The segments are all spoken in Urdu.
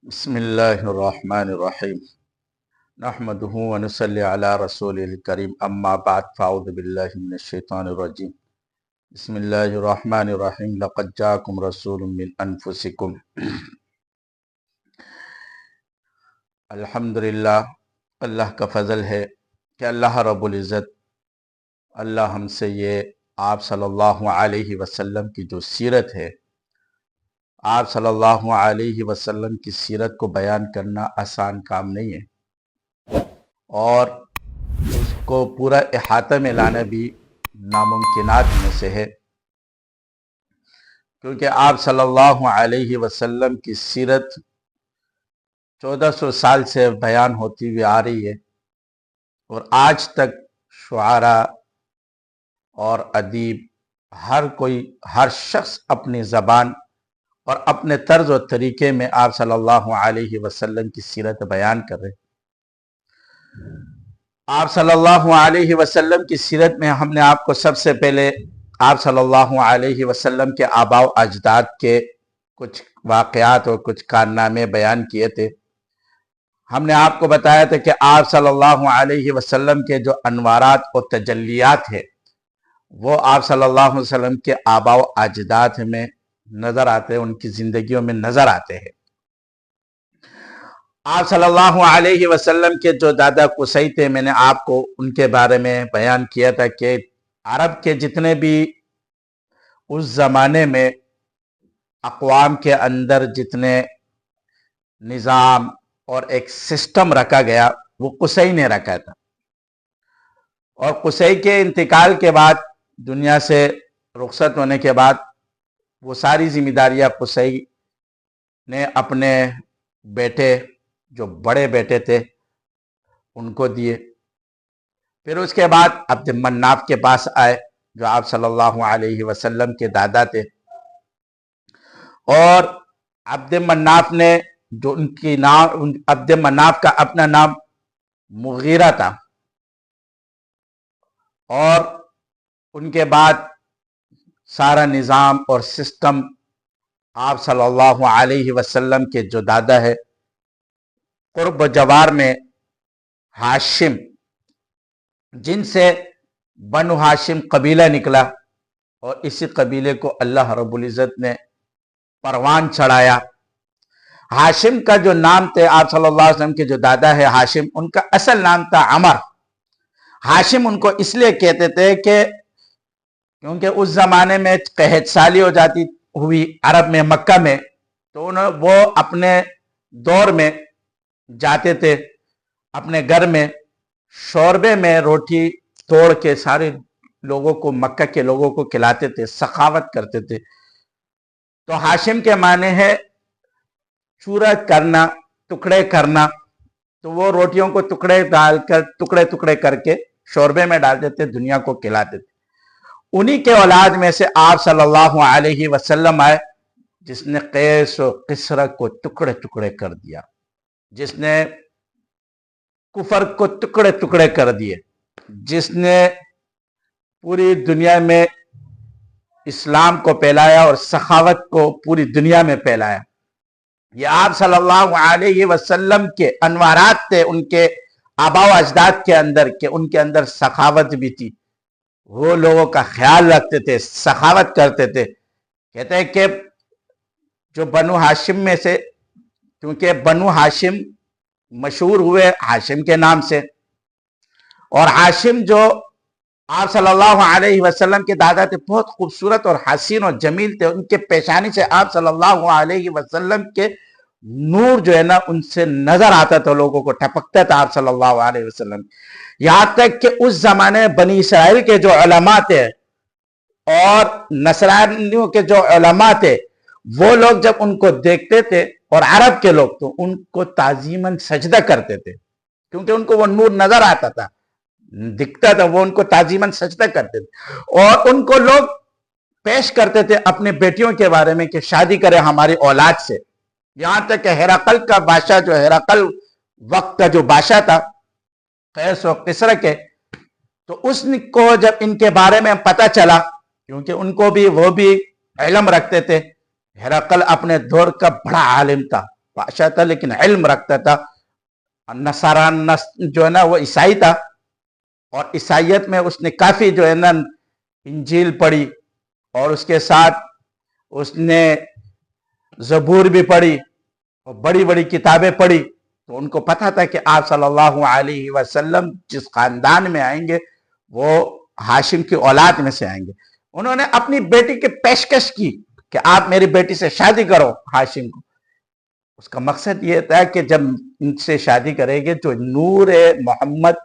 بسم الله الرحمن الرحيم نحمده ونصلي على رسوله الكريم أما بعد فأعوذ بالله من الشيطان الرجيم بسم الله الرحمن الرحيم لقد جاءكم رسول من أنفسكم الحمدللہ اللہ کا فضل ہے کہ اللہ رب العزت اللہ ہم سے یہ آپ صلی اللہ علیہ وسلم کی جو سیرت ہے، آپ صلی اللہ علیہ وسلم کی سیرت کو بیان کرنا آسان کام نہیں ہے، اور اس کو پورا احاطہ میں لانا بھی ناممکنات میں سے ہے، کیونکہ آپ صلی اللہ علیہ وسلم کی سیرت 1400 سال سے بیان ہوتی ہوئی آ رہی ہے، اور آج تک شعراء اور ادیب ہر شخص اپنی زبان اور اپنے طرز و طریقے میں آپ صلی اللہ علیہ وسلم کی سیرت بیان کر رہے۔ آپ صلی اللہ علیہ وسلم کی سیرت میں ہم نے آپ کو سب سے پہلے آپ صلی اللہ علیہ وسلم کے آباء و اجداد کے کچھ واقعات اور کچھ کارنامے بیان کیے تھے۔ ہم نے آپ کو بتایا تھا کہ آپ صلی اللہ علیہ وسلم کے جو انوارات اور تجلیات ہیں وہ آپ صلی اللہ علیہ وسلم کے آباء و اجداد میں نظر آتے ہیں، ان کی زندگیوں میں نظر آتے ہیں۔ آپ صلی اللہ علیہ وسلم کے جو دادا قصی تھے، میں نے آپ کو ان کے بارے میں بیان کیا تھا کہ عرب کے جتنے بھی اس زمانے میں اقوام کے اندر جتنے نظام اور ایک سسٹم رکھا گیا وہ قصی نے رکھا تھا، اور قصی کے انتقال کے بعد، دنیا سے رخصت ہونے کے بعد، وہ ساری ذمہ داریاں قصی نے اپنے بیٹے، جو بڑے بیٹے تھے، ان کو دیے۔ پھر اس کے بعد عبد مناف کے پاس آئے، جو آپ صلی اللہ علیہ وسلم کے دادا تھے، اور عبد مناف نے جو عبد مناف کا اپنا نام مغیرہ تھا، اور ان کے بعد سارا نظام اور سسٹم آپ صلی اللہ علیہ وسلم کے جو دادا ہے، قرب و جوار میں ہاشم، جن سے بنو ہاشم قبیلہ نکلا، اور اسی قبیلے کو اللہ رب العزت نے پروان چڑھایا۔ ہاشم کا جو نام تھے، آپ صلی اللہ علیہ وسلم کے جو دادا ہے ہاشم، ان کا اصل نام تھا عمر۔ ہاشم ان کو اس لیے کہتے تھے کہ کیونکہ اس زمانے میں قحط سالی ہو جاتی ہوئی عرب میں، مکہ میں، تو وہ اپنے دور میں جاتے تھے، اپنے گھر میں شوربے میں روٹی توڑ کے سارے لوگوں کو، مکہ کے لوگوں کو کھلاتے تھے، سخاوت کرتے تھے۔ تو ہاشم کے معنی ہے چورا کرنا، ٹکڑے کرنا، تو وہ روٹیوں کو ٹکڑے ڈال کر، ٹکڑے ٹکڑے کر کے شوربے میں ڈال دیتے، دنیا کو کھلاتے تھے۔ انہی کے اولاد میں سے آپ صلی اللہ علیہ وسلم آئے، جس نے قیس و قسرہ کو ٹکڑے ٹکڑے کر دیا، جس نے کفر کو ٹکڑے ٹکڑے کر دیے، جس نے پوری دنیا میں اسلام کو پھیلایا اور سخاوت کو پوری دنیا میں پھیلایا۔ یہ آپ صلی اللہ علیہ وسلم کے انوارات تھے ان کے آباء و اجداد کے اندر، کہ ان کے اندر سخاوت بھی تھی، وہ لوگوں کا خیال رکھتے تھے، سخاوت کرتے تھے۔ کہتے ہیں کہ جو بنو ہاشم میں سے، کیونکہ بنو ہاشم مشہور ہوئے ہاشم کے نام سے، اور ہاشم جو آپ صلی اللہ علیہ وسلم کے دادا تھے، بہت خوبصورت اور حسین اور جمیل تھے۔ ان کے پیشانی سے آپ صلی اللہ علیہ وسلم کے نور جو ہے نا، ان سے نظر آتا تھا، لوگوں کو ٹپکتا تھا آپ صلی اللہ علیہ وسلم۔ یہاں تک کہ اس زمانے بنی اسرائیل کے جو علماء تھے اور نصرانیوں کے جو علماء تھے، وہ لوگ جب ان کو دیکھتے تھے، اور عرب کے لوگ تو ان کو تعظیماً سجدہ کرتے تھے، کیونکہ ان کو وہ نور نظر آتا تھا، دکھتا تھا، وہ ان کو تعظیماً سجدہ کرتے تھے، اور ان کو لوگ پیش کرتے تھے اپنے بیٹیوں کے بارے میں کہ شادی کرے ہماری اولاد سے۔ یہاں تک کہ ہرقل کا بادشاہ، جو ہرقل وقت کا جو بادشاہ تھا قیس و قسرہ کے، تو اس کو جب ان کے بارے میں پتہ چلا، کیونکہ وہ بھی علم رکھتے تھے، ہرقل اپنے دور کا بڑا عالم تھا، بادشاہ تھا لیکن علم رکھتا تھا. نصاران جو ہے نا وہ عیسائی تھا، اور عیسائیت میں اس نے کافی جو ہے نا انجیل پڑھی، اور اس کے ساتھ اس نے زبور بھی پڑھی اور بڑی بڑی کتابیں پڑھی. تو ان کو پتا تھا کہ آپ صلی اللہ علیہ وسلم جس خاندان میں آئیں گے وہ ہاشم کی اولاد میں سے آئیں گے. انہوں نے اپنی بیٹی کی پیشکش کی کہ آپ میری بیٹی سے شادی کرو ہاشم کو. اس کا مقصد یہ تھا کہ جب ان سے شادی کرے گے جو نور محمد،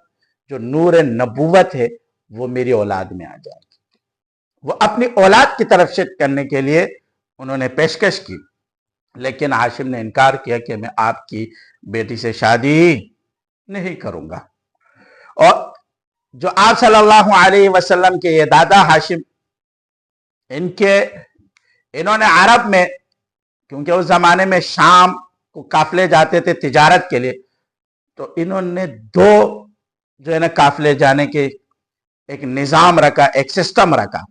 جو نور نبوت ہے، وہ میری اولاد میں آ جائے گی. وہ اپنی اولاد کی طرف سے کرنے کے لیے انہوں نے پیشکش کی، لیکن ہاشم نے انکار کیا کہ میں آپ کی بیٹی سے شادی نہیں کروں گا. اور جو آپ صلی اللہ علیہ وسلم کے یہ دادا ہاشم، انہوں نے عرب میں، کیونکہ اس زمانے میں شام کو قافلے جاتے تھے تجارت کے لیے، تو انہوں نے دو جو ہے نا قافلے جانے کے ایک نظام رکھا، ایک سسٹم رکھا،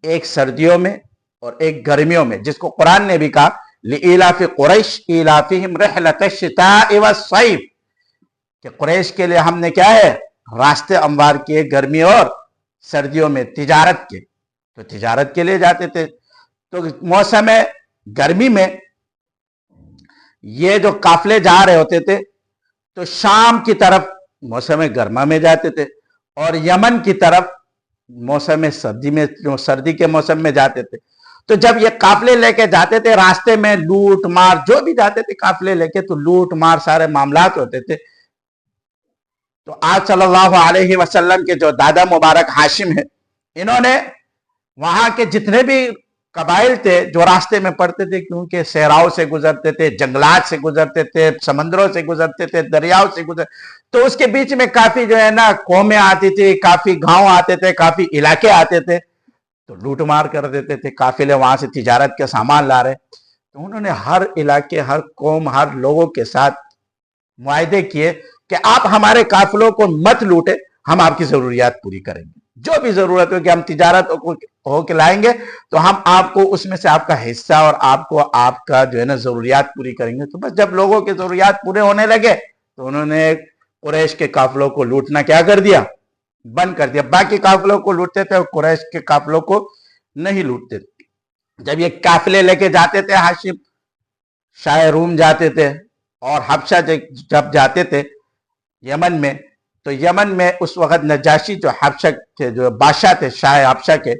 ایک سردیوں میں اور ایک گرمیوں میں، جس کو قرآن نے بھی کہا لِإِيلَافِ قُرَيْشٍ إِيلَافِهِمْ رِحْلَةَ الشِّتَاءِ وَالصَّيْفِ، کہ قریش کے لیے ہم نے کیا ہے راستے اموار کیے گرمی اور سردیوں میں تجارت کے. تو تجارت کے لیے جاتے تھے. تو موسم گرمی میں یہ جو قافلے جا رہے ہوتے تھے تو شام کی طرف موسم گرما میں جاتے تھے، اور یمن کی طرف موسم سردی میں، سردی کے موسم میں جاتے تھے. تو جب یہ قافلے لے کے جاتے تھے راستے میں لوٹ مار، جو بھی جاتے تھے قافلے لے کے تو لوٹ مار سارے معاملات ہوتے تھے. تو آپ صلی اللہ علیہ وسلم کے جو دادا مبارک ہاشم ہیں، انہوں نے وہاں کے جتنے بھی قبائل تھے جو راستے میں پڑتے تھے، کیونکہ صحراؤں سے گزرتے تھے، جنگلات سے گزرتے تھے، سمندروں سے گزرتے تھے، دریاؤں سے گزرتے، تو اس کے بیچ میں کافی جو ہے نا قومیں آتی تھی، کافی گاؤں آتے تھے، کافی علاقے آتے تھے، تو لوٹ مار کر دیتے تھے. قافلے وہاں سے تجارت کے سامان لا رہے، تو انہوں نے ہر علاقے، ہر قوم، ہر لوگوں کے ساتھ معاہدے کیے کہ آپ ہمارے قافلوں کو مت لوٹے، ہم آپ کی ضروریات پوری کریں گے. جو بھی ضرورت ہو کہ ہم تجارت ہو کے لائیں گے تو ہم آپ کو اس میں سے آپ کا حصہ اور آپ کو آپ کا جو ہے نا ضروریات پوری کریں گے. تو بس جب لوگوں کے ضروریات پورے ہونے لگے تو انہوں نے قریش کے قافلوں کو لوٹنا کیا کر دیا؟ بند کر دیا. باقی قافلوں کو لوٹتے تھے اور قریش کے قافلوں کو نہیں لوٹتے تھے. جب یہ قافلے لے کے جاتے تھے ہاشم، شاہ روم جاتے تھے اور حبشہ جب جاتے تھے یمن میں، تو یمن میں اس وقت نجاشی جو حبشہ کے جو بادشاہ تھے، شاہ حبشہ کے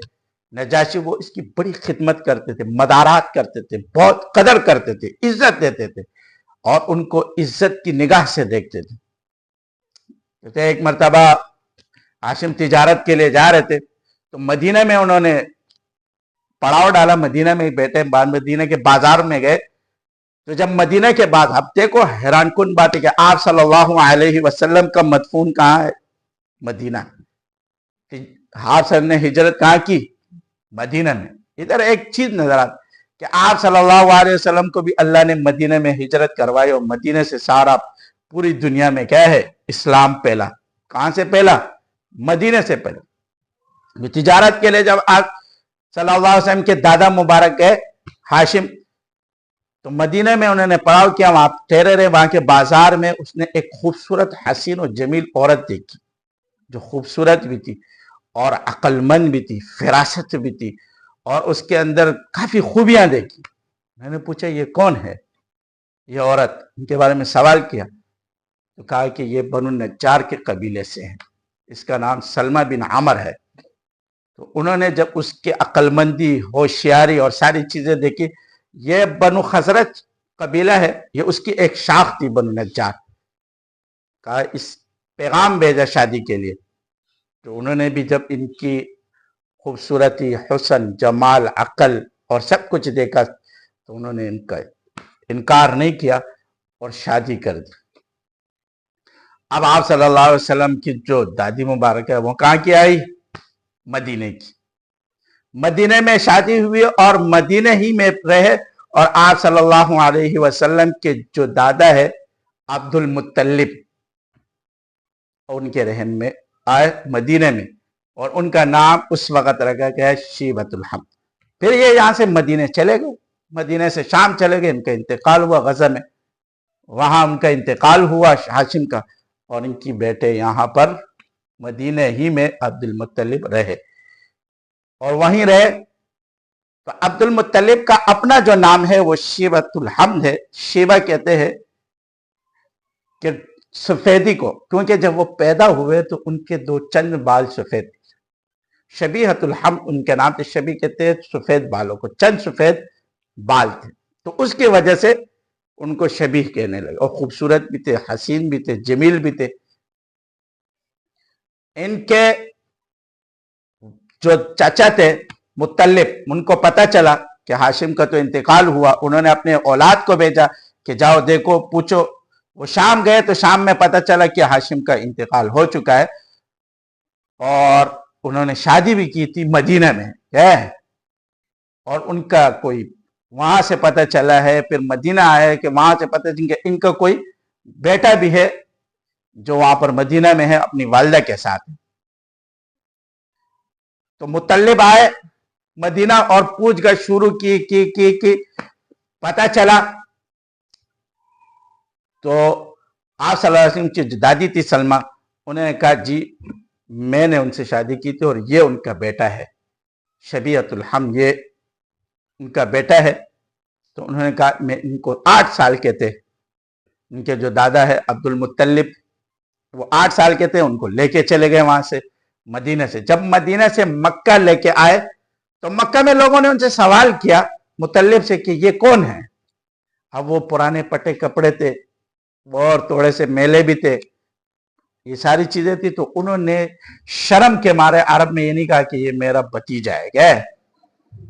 نجاشی، وہ اس کی بڑی خدمت کرتے تھے، مدارات کرتے تھے، بہت قدر کرتے تھے، عزت دیتے تھے، اور ان کو عزت کی نگاہ سے دیکھتے تھے. کہتے ہیں ایک مرتبہ ہاشم تجارت کے لیے جا رہے تھے تو مدینہ میں انہوں نے پڑاؤ ڈالا، مدینہ میں بیٹھے، بعد مدینہ کے بازار میں گئے. تو جب مدینہ کے بعد ہفتے کو حیران کن بات ہے کہ آپ صلی اللہ علیہ وسلم کا مدفون کہاں ہے؟ مدینہ. آپ صلی اللہ نے ہجرت کہاں کی؟ مدینہ میں. ادھر ایک چیز نظر آتی کہ آپ صلی اللہ علیہ وسلم کو بھی اللہ نے مدینہ میں ہجرت کروائی، اور مدینہ سے سارا پوری دنیا میں کیا ہے اسلام پھیلا. کہاں سے پھیلا؟ مدینہ سے پھیلا. تجارت کے لیے جب آپ صلی اللہ علیہ وسلم کے دادا مبارک گئے ہاشم، تو مدینہ میں انہوں نے پڑاؤ کیا، وہاں ٹھہرے رہے. وہاں کے بازار میں اس نے ایک خوبصورت حسین و جمیل عورت دیکھی، جو خوبصورت بھی تھی اور عقل مند بھی تھی، فراست بھی تھی، اور اس کے اندر کافی خوبیاں دیکھی. میں نے پوچھا یہ کون ہے یہ عورت؟ ان کے بارے میں سوال کیا تو کہا کہ یہ بنو نجار کے قبیلے سے ہیں، اس کا نام سلمہ بن عمر ہے. تو انہوں نے جب اس کے عقل مندی، ہوشیاری اور ساری چیزیں دیکھی، یہ بنو خزرج قبیلہ ہے، یہ اس کی ایک شاخ تھی بنو نجار. کہا اس پیغام بھیجا شادی کے لیے. تو انہوں نے بھی جب ان کی خوبصورتی، حسن، جمال، عقل اور سب کچھ دیکھا تو انہوں نے ان کا انکار نہیں کیا اور شادی کر دی. اب آپ صلی اللہ علیہ وسلم کی جو دادی مبارک ہے وہ کہاں کی آئی؟ مدینہ کی. مدینہ میں شادی ہوئی اور مدینہ ہی میں رہے، اور آپ صلی اللہ علیہ وسلم کے جو دادا ہے عبد المطلب، ان کے رہن میں آئے مدینہ میں، اور ان کا نام اس وقت رکھا گیا شیبۃ الحمد. پھر یہ یہاں سے مدینہ چلے گئے. مدینہ سے شام چلے گئے، ان کا انتقال ہوا غزہ میں، وہاں ان کا انتقال ہوا ہاشم کا، اور ان کی بیٹے یہاں پر مدینہ ہی میں عبد المطلب رہے اور وہیں رہے۔ تو عبد المطلب کا اپنا جو نام ہے وہ شیبۃ الحمد ہے۔ شیبہ کہتے ہیں کہ سفیدی کو، کیونکہ جب وہ پیدا ہوئے تو ان کے دو چند بال سفید تھے، شبیہۃ الحمد ان کے نام تھے۔ شبی کہتے ہیں سفید بالوں کو، چند سفید بال تھے، تو اس کی وجہ سے ان کو شبیہ کہنے لگے، اور خوبصورت بھی تھے، حسین بھی تھے، جمیل بھی تھے۔ ان کے جو چچا تھے مطلب، ان کو پتا چلا کہ ہاشم کا تو انتقال ہوا، انہوں نے اپنے اولاد کو بھیجا کہ جاؤ دیکھو پوچھو۔ وہ شام گئے تو شام میں پتا چلا کہ ہاشم کا انتقال ہو چکا ہے، اور انہوں نے شادی بھی کی تھی مدینہ میں، اور ان کا کوئی وہاں سے پتہ چلا ہے، پھر مدینہ آئے کہ وہاں سے پتہ چلا کہ ان کا کوئی بیٹا بھی ہے جو وہاں پر مدینہ میں ہے اپنی والدہ کے ساتھ۔ تو مطلب آئے مدینہ اور پوچھ گچھ شروع کی پتہ چلا تو آپ صلی اللہ علیہ وسلم کی جو دادی تھی سلمہ، انہوں نے کہا جی میں نے ان سے شادی کی تھی اور یہ ان کا بیٹا ہے، شبیہۃ الحمد یہ ان کا بیٹا ہے۔ تو انہوں نے کہا میں ان کو 8 سال کے تھے، ان کے جو دادا ہے عبد المطلب وہ 8 سال کے تھے، ان کو لے کے چلے گئے وہاں سے مدینہ سے۔ جب مدینہ سے مکہ لے کے آئے تو مکہ میں لوگوں نے ان سے سوال کیا مطلب سے کہ یہ کون ہے؟ اب وہ پرانے پٹے کپڑے تھے اور تھوڑے سے میلے بھی تھے، یہ ساری چیزیں تھی، تو انہوں نے شرم کے مارے عرب میں یہ نہیں کہا کہ یہ میرا بھتیجا ہے، کیا ہے؟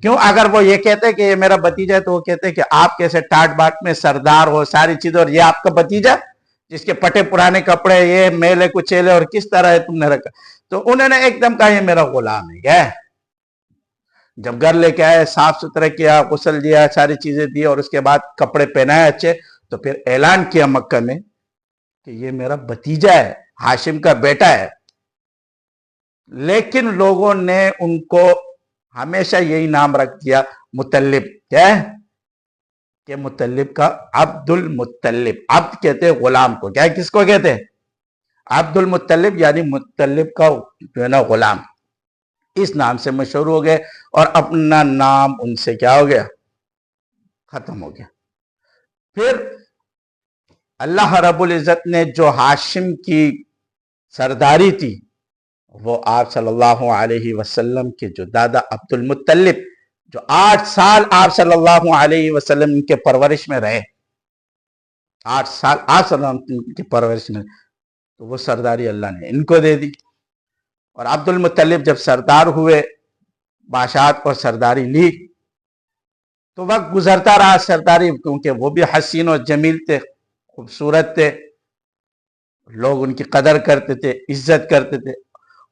کیوں؟ اگر وہ یہ کہتے کہ یہ میرا بھتیجا ہے تو وہ کہتے کہ آپ کیسے ٹاٹ باٹ میں سردار ہو ساری چیزیں، اور یہ آپ کا بھتیجا جس کے پٹے پرانے کپڑے، یہ میلے کچیلے، اور کس طرح ہے تم نے رکھا؟ تو انہوں نے ایک دم کہا یہ میرا غلام ہے، کیا ہے؟ جب گھر لے کے آئے، صاف ستھرا کیا، غسل دیا، ساری چیزیں دی، اور اس کے بعد کپڑے پہنائے اچھے، تو پھر اعلان کیا مکہ میں کہ یہ میرا بھتیجا ہے، ہاشم کا بیٹا ہے۔ لیکن لوگوں نے ان کو ہمیشہ یہی نام رکھ دیا مطلب، کیا ہے کہ مطلب کا عبد المطلب، عبد کہتے ہیں غلام کو، کیا ہے کس کو کہتے ہیں؟ عبد المطلب، یعنی مطلب کا جو ہے نا غلام، اس نام سے مشہور ہو گئے، اور اپنا نام ان سے کیا ہو گیا؟ ختم ہو گیا۔ پھر اللہ رب العزت نے جو ہاشم کی سرداری تھی وہ آپ صلی اللہ علیہ وسلم کے جو دادا عبد المطلب، جو 8 سال آپ صلی اللہ علیہ وسلم کے پرورش میں رہے، 8 سال آپ صلی اللہ علیہ وسلم کی پرورش میں، تو وہ سرداری اللہ نے ان کو دے دی۔ اور عبد المطلب جب سردار ہوئے، بادشاہت اور سرداری لی، تو وقت گزرتا رہا سرداری، کیونکہ وہ بھی حسین و جمیل تھے، خوبصورت تھے، لوگ ان کی قدر کرتے تھے، عزت کرتے تھے،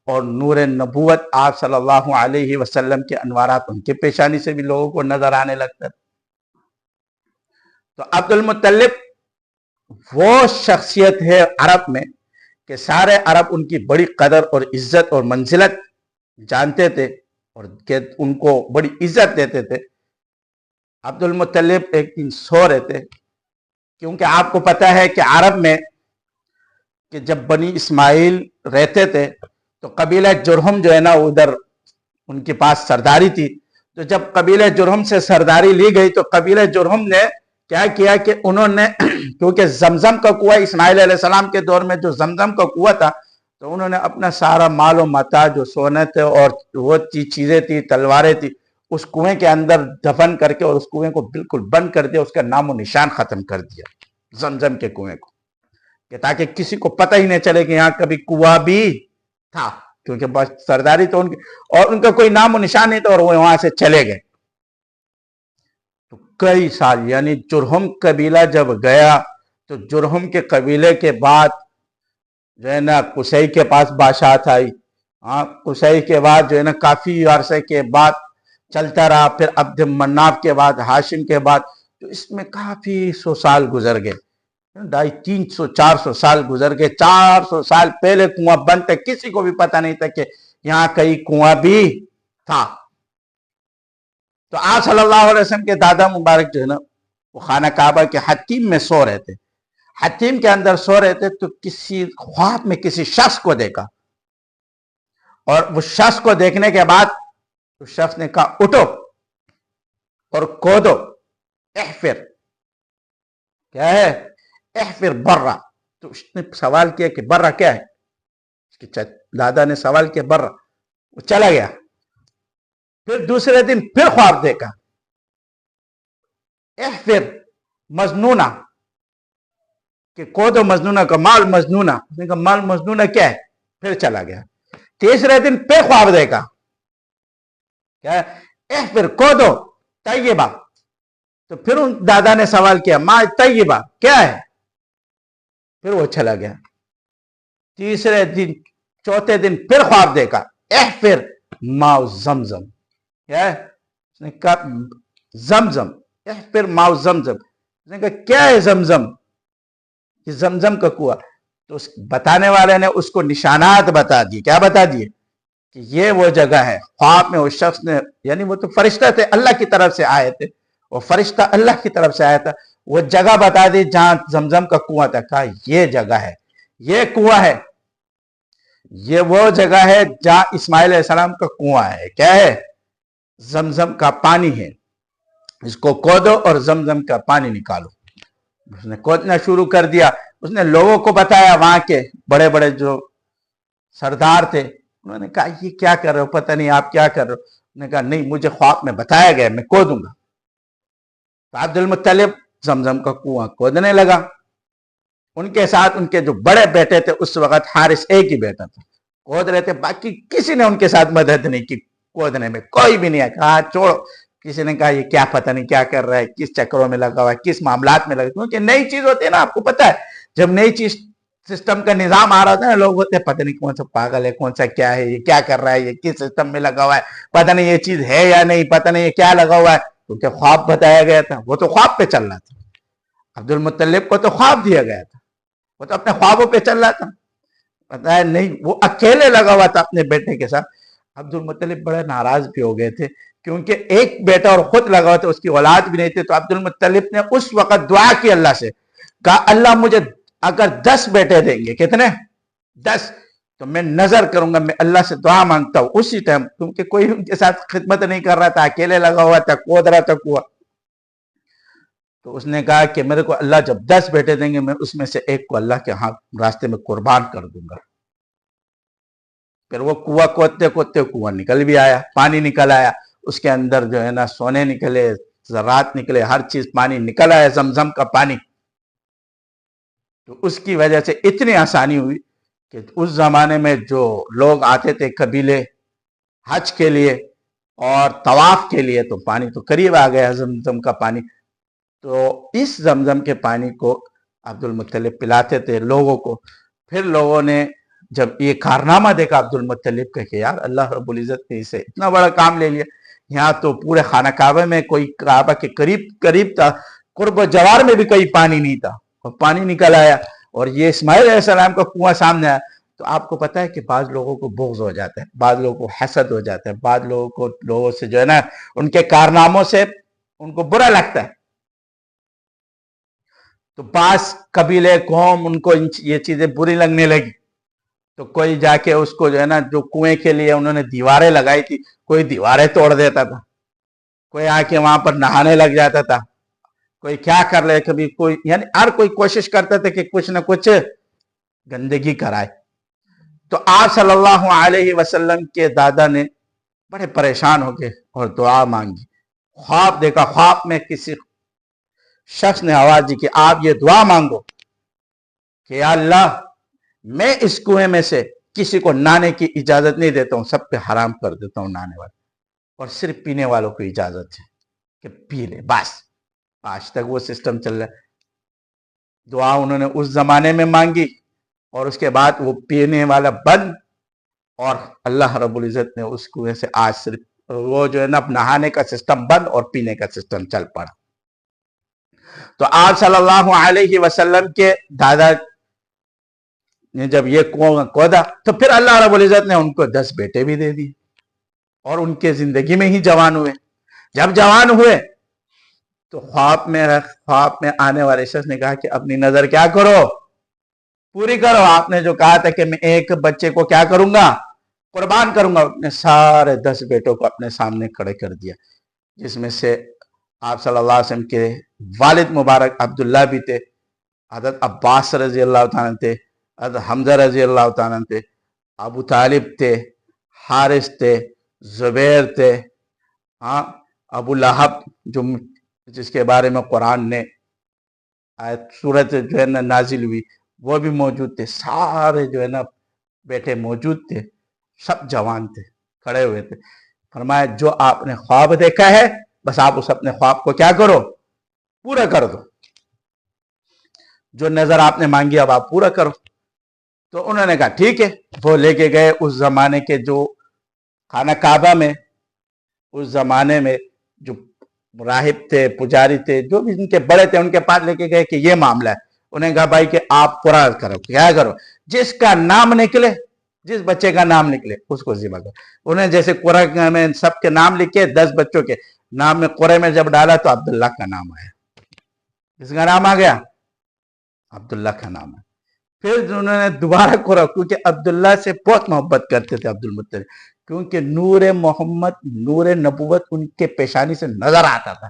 اور نور نبوت آپ صلی اللہ علیہ وسلم کے انوارات ان کے پیشانی سے بھی لوگوں کو نظر آنے لگتا تھا۔ تو عبد المطلب وہ شخصیت ہے عرب میں کہ سارے عرب ان کی بڑی قدر اور عزت اور منزلت جانتے تھے، اور کہ ان کو بڑی عزت دیتے تھے۔ عبد المطلب ایک دن سو رہے تھے، کیونکہ آپ کو پتہ ہے کہ عرب میں کہ جب بنی اسماعیل رہتے تھے تو قبیلہ جرہم جو ہے نا ادھر ان کے پاس سرداری تھی، تو جب قبیلہ جرہم سے سرداری لی گئی تو قبیلہ جرہم نے کیا کیا کہ انہوں نے کیونکہ زمزم کا کنواں اسماعیل علیہ السلام کے دور میں جو زمزم کا کنواں تھا، تو انہوں نے اپنا سارا مال و متاع جو سونے تھے اور وہ چیزیں تھی، تلواریں تھی، اس کنویں کے اندر دفن کر کے اور اس کنویں کو بالکل بند کر دیا، اس کا نام و نشان ختم کر دیا زمزم کے کنویں کو، کہ تاکہ کسی کو پتہ ہی نہیں چلے کہ یہاں کبھی کنواں بھی تھا، کیونکہ بس سرداری تو ان کی اور ان کا کوئی نام و نشان نہیں تھا، اور وہ وہاں سے چلے گئے۔ تو کئی سال، یعنی جرہم قبیلہ جب گیا تو جرہم کے قبیلے کے بعد جو ہے نا قصی کے پاس بادشاہت آئی، قصی کے بعد جو ہے نا کافی عرصے کے بعد چلتا رہا، پھر عبد مناف کے بعد ہاشم کے بعد، تو اس میں کافی 100 سال گزر گئے، 250 300 400 سال گزر گئے۔ 400 سال پہلے کنواں بند تھا، کسی کو بھی پتہ نہیں تھا کہ یہاں کئی کنواں بھی تھا۔ تو آپ صلی اللہ علیہ وسلم کے دادا مبارک جو ہے نا وہ خانہ کعبہ کے حتیم میں سو رہے تھے، حتیم کے اندر سو رہے تھے، تو کسی خواب میں کسی شخص کو دیکھا، اور وہ شخص کو دیکھنے کے بعد اس شخص نے کہا اٹھو اور کودو، احفر، کیا ہے؟ احفر برا۔ تو اس نے سوال کیا کہ برا کیا ہے؟ اس کے دادا نے سوال کیا برا، وہ چلا گیا۔ پھر دوسرے دن پھر خواب دیکھا، احفر مجنونہ، کہ کودو مجنونہ کا مال مجنونہ، اس نے کہا مال مجنونہ کیا ہے؟ پھر چلا گیا۔ تیسرے دن پھر خواب دیکھا، کیا ہے؟ احفر کودو طیبہ، تو پھر ان دادا نے سوال کیا ما طیبہ کیا ہے؟ پھر وہ چلا گیا۔ تیسرے دن چوتھے دن پھر خواب دیکھا، احفر ماء زمزم، کیا ہے؟ اس نے کہا زمزم، احفر ماء زمزم، اس نے کہا کیا ہے زمزم؟ کہ زمزم کا کنواں۔ تو اس بتانے والے نے اس کو نشانات بتا دیے، کیا بتا دیے؟ کہ یہ وہ جگہ ہے۔ خواب میں اس شخص نے، یعنی وہ تو فرشتہ تھے، اللہ کی طرف سے آئے تھے، وہ فرشتہ اللہ کی طرف سے آیا تھا، وہ جگہ بتا دی جہاں زمزم کا کنواں تھا۔ کہا یہ جگہ ہے، یہ کنواں ہے، یہ وہ جگہ ہے جہاں اسماعیل علیہ السلام کا کنواں ہے، کیا ہے؟ زمزم کا پانی ہے، اس کو کودو اور زمزم کا پانی نکالو۔ اس نے کودنا شروع کر دیا۔ اس نے لوگوں کو بتایا، وہاں کے بڑے بڑے جو سردار تھے، انہوں نے کہا یہ کیا کر رہے ہو، پتہ نہیں آپ کیا کر رہے ہو۔ انہوں نے کہا نہیں، مجھے خواب میں بتایا گیا، میں کودوں گا۔ تو عبد المطلب زمزم کا کنواں کودنے لگا، ان کے ساتھ ان کے جو بڑے بیٹے تھے، اس وقت حارث ایک ہی بیٹا تھا، کود رہے تھے، باقی کسی نے ان کے ساتھ مدد نہیں کی کودنے میں، کوئی بھی نہیں ہے، کہا چھوڑو۔ کسی نے کہا یہ کیا پتہ نہیں کیا کر رہا ہے، کس چکروں میں لگا ہوا ہے، کس معاملات میں لگا، کیونکہ نئی چیز ہوتی ہے نا، آپ کو پتہ ہے جب نئی چیز سسٹم کا نظام آ رہا تھا نا، لوگ ہوتے ہیں پتہ نہیں کون سا پاگل ہے، کون سا کیا ہے، یہ کیا کر رہا ہے، یہ کس سسٹم میں لگا ہوا ہے، پتہ نہیں یہ چیز ہے یا نہیں، پتہ نہیں یہ کیا لگا ہوا ہے، کیونکہ خواب بتایا گیا تھا، وہ تو خواب پہ چل رہا تھا۔ عبد المطلب کو تو خواب دیا گیا تھا، وہ تو اپنے خوابوں پہ چل رہا تھا، پتہ ہے نہیں، وہ اکیلے لگا ہوا تھا اپنے بیٹے کے ساتھ۔ عبد المطلب بڑے ناراض بھی ہو گئے تھے، کیونکہ ایک بیٹا اور خود لگا ہوا تھا، اس کی اولاد بھی نہیں تھی۔ تو عبد المطلب نے اس وقت دعا کی اللہ سے، کہا اللہ مجھے اگر 10 بیٹے دیں گے، کتنے؟ 10، تو میں نظر کروں گا، میں اللہ سے دعا مانگتا ہوں اسی ٹائم، کیونکہ کوئی ان کے ساتھ خدمت نہیں کر رہا تھا، اکیلے لگا ہوا تھا، کود رہا تھا کنواں۔ تو اس نے کہا کہ میرے کو اللہ جب 10 بیٹے دیں گے، میں اس میں سے ایک کو اللہ کے ہاں راستے میں قربان کر دوں گا۔ پھر وہ کنواں کودتے کودتے کنواں نکل بھی آیا، پانی نکل آیا، اس کے اندر جو ہے نا سونے نکلے، ذرات نکلے، ہر چیز پانی نکل آیا، زمزم کا پانی۔ تو اس کی وجہ سے اتنی آسانی ہوئی کہ اس زمانے میں جو لوگ آتے تھے قبیلے حج کے لیے اور طواف کے لیے، تو پانی تو قریب آ گیا زمزم کا پانی۔ تو اس زمزم کے پانی کو عبد المطلب پلاتے تھے لوگوں کو۔ پھر لوگوں نے جب یہ کارنامہ دیکھا عبد المطلب کا کہ یار اللہ رب العزت نے اسے اتنا بڑا کام لے لیا، یہاں تو پورے خانہ کعبہ میں کوئی کعبہ کے قریب تھا، قرب و جوار میں بھی کوئی پانی نہیں تھا، اور پانی نکل آیا، اور یہ اسماعیل علیہ السلام کا کنواں سامنے آیا۔ تو آپ کو پتا ہے کہ بعض لوگوں کو بغض ہو جاتا ہے، بعض لوگوں کو حسد ہو جاتا ہے، بعض لوگوں سے جو ہے نا ان کے کارناموں سے ان کو برا لگتا ہے۔ تو بعض قبیلے قوم ان کو یہ چیزیں بری لگنے لگی، تو کوئی جا کے اس کو جو ہے نا، جو کنویں کے لیے انہوں نے دیواریں لگائی تھی، کوئی دیواریں توڑ دیتا تھا، کوئی آ کے وہاں پر نہانے لگ جاتا تھا، کوئی کیا کر لے، کبھی کوئی، یعنی ہر کوئی کوشش کرتا تھا کہ کچھ نہ کچھ گندگی کرائے۔ تو آپ صلی اللہ علیہ وسلم کے دادا نے بڑے پریشان ہو گئے اور دعا مانگی، خواب دیکھا، خواب میں کسی شخص نے آواز دی کہ آپ یہ دعا مانگو کہ یا اللہ میں اس کنویں میں سے کسی کو نہانے کی اجازت نہیں دیتا ہوں، سب پہ حرام کر دیتا ہوں نہانے والے، اور صرف پینے والوں کو اجازت ہے کہ پی لے، بس۔ آج تک وہ سسٹم چل رہا ہے۔ دعا انہوں نے اس زمانے میں مانگی، اور اس کے بعد وہ پینے والا بند، اور اللہ رب العزت نے اس کنویں سے آج صرف وہ جو ہے نا نہانے کا سسٹم بند اور پینے کا سسٹم چل پڑا۔ تو آپ صلی اللہ علیہ وسلم کے دادا نے جب یہ کنواں کھودا، تو پھر اللہ رب العزت نے ان کو 10 بیٹے بھی دے دیے، اور ان کے زندگی میں ہی جوان ہوئے۔ جب جوان ہوئے تو خواب میں آنے والے شخص نے کہا کہ اپنی نظر کیا کرو، پوری کرو. آپ نے جو کہا تھا کہ میں ایک بچے کو کیا کروں گا، قربان کروں گا، اپنے سارے 10 بیٹوں کو اپنے سامنے کھڑے کر دیا، جس میں سے آپ صلی اللہ علیہ وسلم کے والد مبارک عبداللہ بھی تھے، حضرت عباس رضی اللہ تعالیٰ تھے، حضرت حمزہ رضی اللہ تعالیٰ تھے، ابو طالب تھے، حارث تھے، زبیر تھے، ہاں ابو لہب جس کے بارے میں قرآن نے سورت جو ہے نا نازل ہوئی وہ بھی موجود تھے. سارے جو ہے نا بیٹے موجود تھے، سب جوان تھے، کھڑے ہوئے تھے. فرمایا جو آپ نے خواب دیکھا ہے بس آپ اس اپنے خواب کو کیا کرو، پورا کر دو. جو نظر آپ نے مانگی اب آپ پورا کرو. تو انہوں نے کہا ٹھیک ہے. وہ لے کے گئے اس زمانے کے جو خانہ کعبہ میں، اس زمانے میں جو راہب تھے، پجاری تھے، جو بھی ان کے بڑے تھے، ان کے پاس لے کے گئے کہ یہ معاملہ ہے. انہیں کہا بھائی کہ آپ پورا کرو، کیا کرو، جس کا نام نکلے، جس بچے کا نام نکلے اس کو ذبح کرو. انہیں جیسے قرآن میں سب کے نام لکھے، 10 بچوں کے نام میں قرآن میں جب ڈالا تو عبداللہ کا نام آیا. کس کا نام آ گیا؟ عبداللہ کا نام ہے. پھر انہوں نے دوبارہ قرآن، کیونکہ عبداللہ سے بہت محبت کرتے تھے عبد المطلب، کیونکہ نور محمد، نور نبوت ان کے پیشانی سے نظر آتا تھا،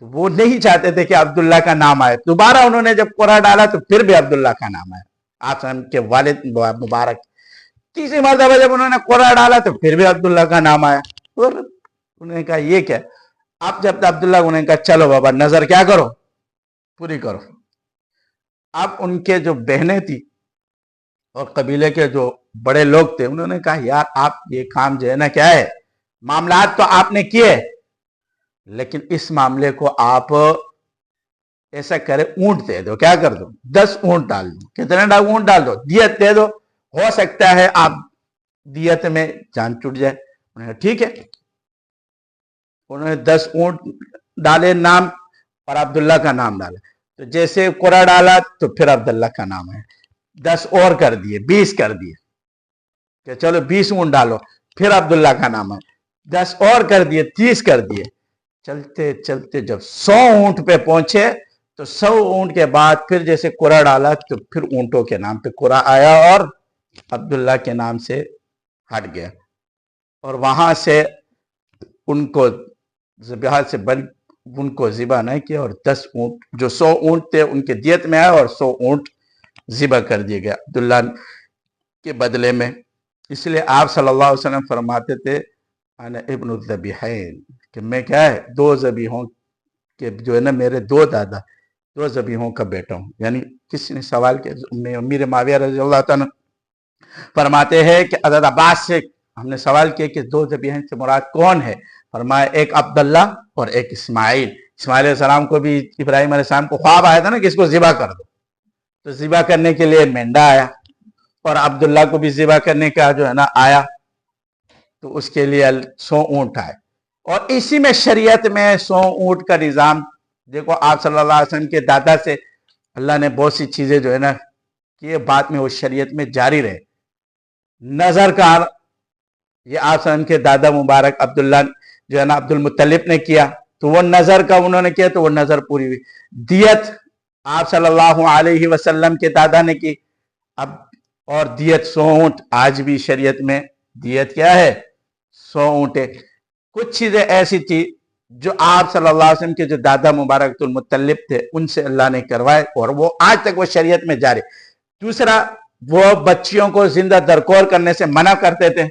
تو وہ نہیں چاہتے تھے کہ عبداللہ کا نام آئے. دوبارہ انہوں نے جب قرآن ڈالا تو پھر بھی عبداللہ کا نام آیا، آپ کے والد مبارک. تیسری مرتبہ جب انہوں نے قرآن ڈالا تو پھر بھی عبداللہ کا نام آیا. اور انہوں نے کہا یہ کیا؟ اب جب عبداللہ، انہوں نے کہا چلو بابا نظر کیا کرو، پوری کرو. اب ان کے جو بہنیں تھی اور قبیلے کے جو بڑے لوگ تھے، انہوں نے کہا یار آپ یہ کام جو ہے نا کیا ہے، معاملات تو آپ نے کیے، لیکن اس معاملے کو آپ ایسا کرے اونٹ دے دو. کیا کر دو؟ 10 اونٹ ڈال دو. کتنے اونٹ ڈال دو؟ دیت دے دو. ہو سکتا ہے آپ دیت میں جان چھوٹ جائے. انہوں نے کہا ٹھیک ہے. انہوں نے 10 اونٹ ڈالے نام، اور عبداللہ کا نام ڈالا. تو جیسے قرآن ڈالا تو پھر عبداللہ کا نام ہے. 10 اور کر دیے، 20 کر دیے کہ چلو 20 اونٹ ڈالو، پھر عبداللہ کا نام ہے. 10 اور کر دیے، 30 کر دیے. چلتے چلتے جب 100 اونٹ پہ پہنچے تو 100 اونٹ کے بعد پھر جیسے قرآن ڈالا تو پھر اونٹوں کے نام پہ قرآن آیا اور عبداللہ کے نام سے ہٹ گیا. اور وہاں سے ان کو ذبح سے ان کو ذبح نہیں کیا، اور 10 اونٹ جو 100 اونٹ تھے ان کے دیت میں آئے، اور 100 اونٹ ذبح کر دیے گئے عبداللہ کے بدلے میں. اس لیے آپ صلی اللہ علیہ وسلم فرماتے تھے انا ابن الذبیحین، کہ میں کیا ہے، 2 ذبیحوں کہ جو ہے نا میرے 2 دادا، 2 ذبیحوں کا بیٹا ہوں. یعنی کسی نے سوال کیا، امیر معاویہ رضی اللہ تعالیٰ فرماتے ہیں کہ حضرت عباس سے ہم نے سوال کیا کہ 2 ذبیحین سے مراد کون ہے؟ فرمایا ایک عبداللہ اور ایک اسماعیل. اسماعیل علیہ السلام کو بھی ابراہیم علیہ السلام کو خواب آیا تھا نا کہ اس کو ذبح کر دو، تو ذبح کرنے کے لیے مینڈا آیا، اور عبداللہ کو بھی ذبح کرنے کا جو ہے نا آیا، تو اس کے لیے 100 اونٹ آئے. اور اسی میں شریعت میں 100 اونٹ کا نظام دیکھو. آپ صلی اللہ علیہ وسلم کے دادا سے اللہ نے بہت سی چیزیں جو ہے نا کہ بعد میں وہ شریعت میں جاری رہے. نظر کا یہ آپ صلی اللہ علیہ وسلم کے دادا مبارک عبداللہ جو ہے نا عبد المطلب نے کیا، تو وہ نظر کا انہوں نے کیا تو وہ نظر پوری ہوئی. دیت آپ صلی اللہ علیہ وسلم کے دادا نے کی. اب اور دیت 100 اونٹ، آج بھی شریعت میں دیت کیا ہے؟ 100 اونٹ ہے. کچھ چیزیں ایسی تھی جو آپ صلی اللہ علیہ وسلم کے جو دادا مبارک عبد المطلب تھے ان سے اللہ نے کروائے، اور وہ آج تک وہ شریعت میں جاری. دوسرا، وہ بچیوں کو زندہ درگور کرنے سے منع کرتے تھے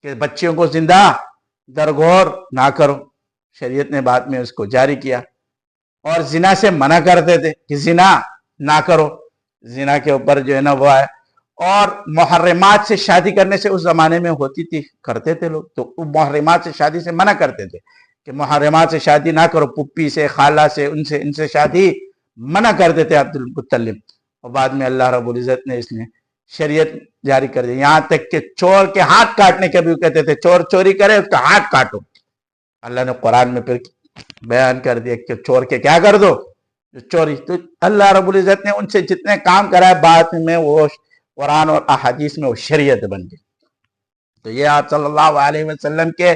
کہ بچیوں کو زندہ درگور نہ کرو. شریعت نے بعد میں اس کو جاری کیا. اور زنا سے منع کرتے تھے کہ زنا نہ کرو، زنا کے اوپر جو ہے نا وہ ہے. اور محرمات سے شادی کرنے سے اس زمانے میں ہوتی تھی، کرتے تھے لوگ، تو محرمات سے شادی سے منع کرتے تھے کہ محرمات سے شادی نہ کرو، پپی سے، خالہ سے، ان سے شادی منع کرتے تھے عبد المطلب. اور بعد میں اللہ رب العزت نے اس نے شریعت جاری کر دی، یہاں تک کہ چور کے ہاتھ کاٹنے کے بھی کہتے تھے، چور چوری کرے اس کا ہاتھ کاٹو. اللہ نے قرآن میں پھر بیان کر دیا کہ چور کے کیا کر دو، چوری. تو اللہ رب العزت نے ان سے جتنے کام کرائے بعد میں وہ قرآن اور احادیث میں وہ شریعت بن گئی. تو یہ آپ صلی اللہ علیہ وسلم کے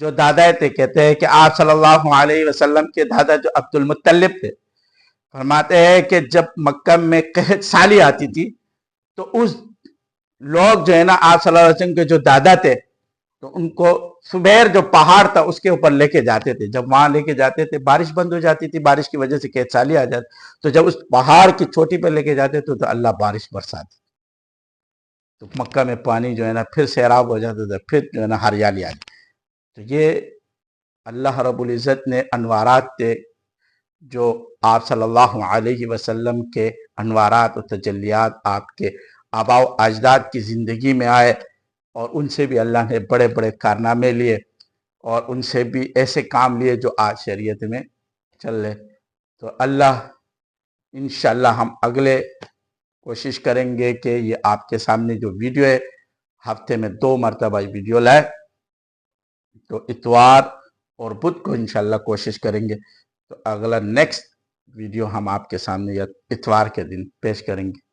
جو دادا تھے، کہتے ہیں کہ آپ صلی اللہ علیہ وسلم کے دادا جو عبد المطلب تھے، فرماتے ہیں کہ جب مکہ میں قحط سالی آتی تھی تو اس لوگ جو ہے نا آپ صلی اللہ علیہ وسلم کے جو دادا تھے تو ان کو سبیر جو پہاڑ تھا اس کے اوپر لے کے جاتے تھے. جب وہاں لے کے جاتے تھے بارش بند ہو جاتی تھی، بارش کی وجہ سے قحط سالی آ جاتی، تو جب اس پہاڑ کی چوٹی پہ لے کے جاتے تھے تو اللہ بارش برساتے، تو مکہ میں پانی جو ہے نا پھر سیراب ہو جاتا تھا، پھر جو ہے نا ہریالی آ جاتی. تو یہ اللہ رب العزت نے انوارات تھے جو آپ صلی اللہ علیہ وسلم کے انوارات و تجلیات آپ کے آباء و اجداد کی زندگی میں آئے، اور ان سے بھی اللہ نے بڑے بڑے کارنامے لیے، اور ان سے بھی ایسے کام لیے جو آج شریعت میں چل رہے. تو اللہ انشاءاللہ ہم اگلے کوشش کریں گے کہ یہ آپ کے سامنے جو ویڈیو ہے ہفتے میں 2 مرتبہ ویڈیو لائے، تو اتوار اور بدھ کو انشاءاللہ کوشش کریں گے. تو اگلا نیکسٹ ویڈیو ہم آپ کے سامنے اتوار کے دن پیش کریں گے.